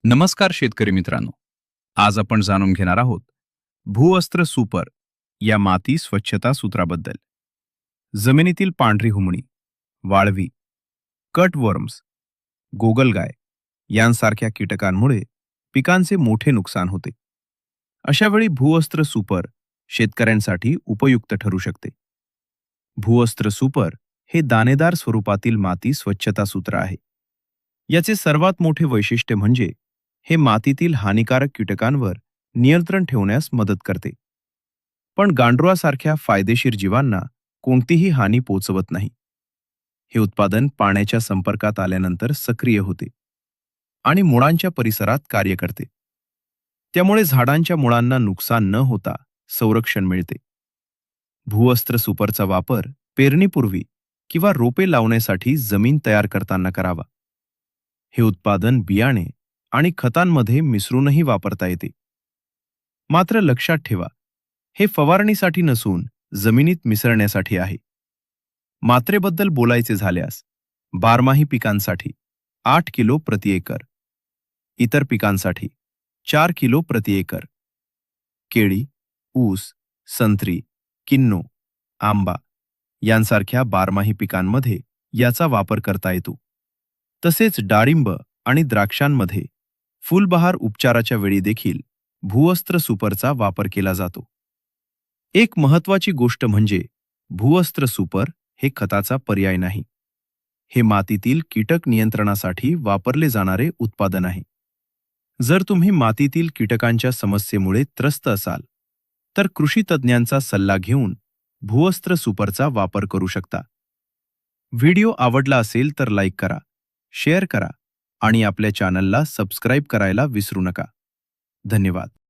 नमस्कार शेतकरी मित्रांनो. आज आपण जाणून घेणार आहोत भूवस्त्र सुपर या माती स्वच्छता सूत्राबद्दल. जमिनीतील पांढरी हुमणी, वाळवी, कटवर्म्स, गोगलगाय यांसारख्या कीटकांमुळे पिकांचे मोठे नुकसान होते. अशावेळी भूवस्त्र सुपर शेतकऱ्यांसाठी उपयुक्त ठरू शकते. भूवस्त्र सुपर हे दाणेदार स्वरूपातील माती स्वच्छता सूत्र आहे. याचे सर्वात मोठे वैशिष्ट्य म्हणजे हे मातीतील हानिकारक कीटकांवर नियंत्रण ठेवण्यास मदत करते. पण गांडुळासारख्या फायदेशीर जीवांना कोणतीही हानी पोचवत नाही. हे उत्पादन पाण्याच्या संपर्कात आल्यानंतर सक्रिय होते आणि मुळांच्या परिसरात कार्य करते. त्यामुळे झाडांच्या मुळांना नुकसान न होता संरक्षण मिळते. भूवस्त्र सुपरचा वापर पेरणीपूर्वी किंवा रोपे लावण्यासाठी जमीन तयार करताना करावा. हे उत्पादन बियाणे आणि खतांमध्ये मिसळूनही वापरता येते. मात्र लक्षात ठेवा, हे फवारणीसाठी नसून जमिनीत मिसळण्यासाठी आहे. मात्रेबद्दल बोलायचे झाल्यास बारमाही पिकांसाठी 8 किलो प्रति एकर, इतर पिकांसाठी 4 किलो प्रति एकर. केळी, ऊस, संत्री, किन्नो, आंबा यांसारख्या बारमाही पिकांमध्ये याचा वापर करता येतो. तसेच डाळिंब आणि द्राक्षांमध्ये फुलबहार उपचाराच्या वेळी देखील भूवस्त्र सुपरचा वापर केला जातो. एक महत्त्वाची गोष्ट म्हणजे भूवस्त्र सुपर हे खताचा पर्याय नाही. हे मातीतील कीटक नियंत्रणासाठी वापरले जाणारे उत्पादन आहे. जर तुम्ही मातीतील कीटकांच्या समस्येमुळे त्रस्त असाल, तर कृषी तज्ज्ञांचा सल्ला घेऊन भूवस्त्र सुपरचा वापर करू शकता. व्हिडिओ आवडला असेल तर लाईक करा, शेअर करा आणि आपल्या चॅनलला सबस्क्राईब करायला विसरू नका. धन्यवाद.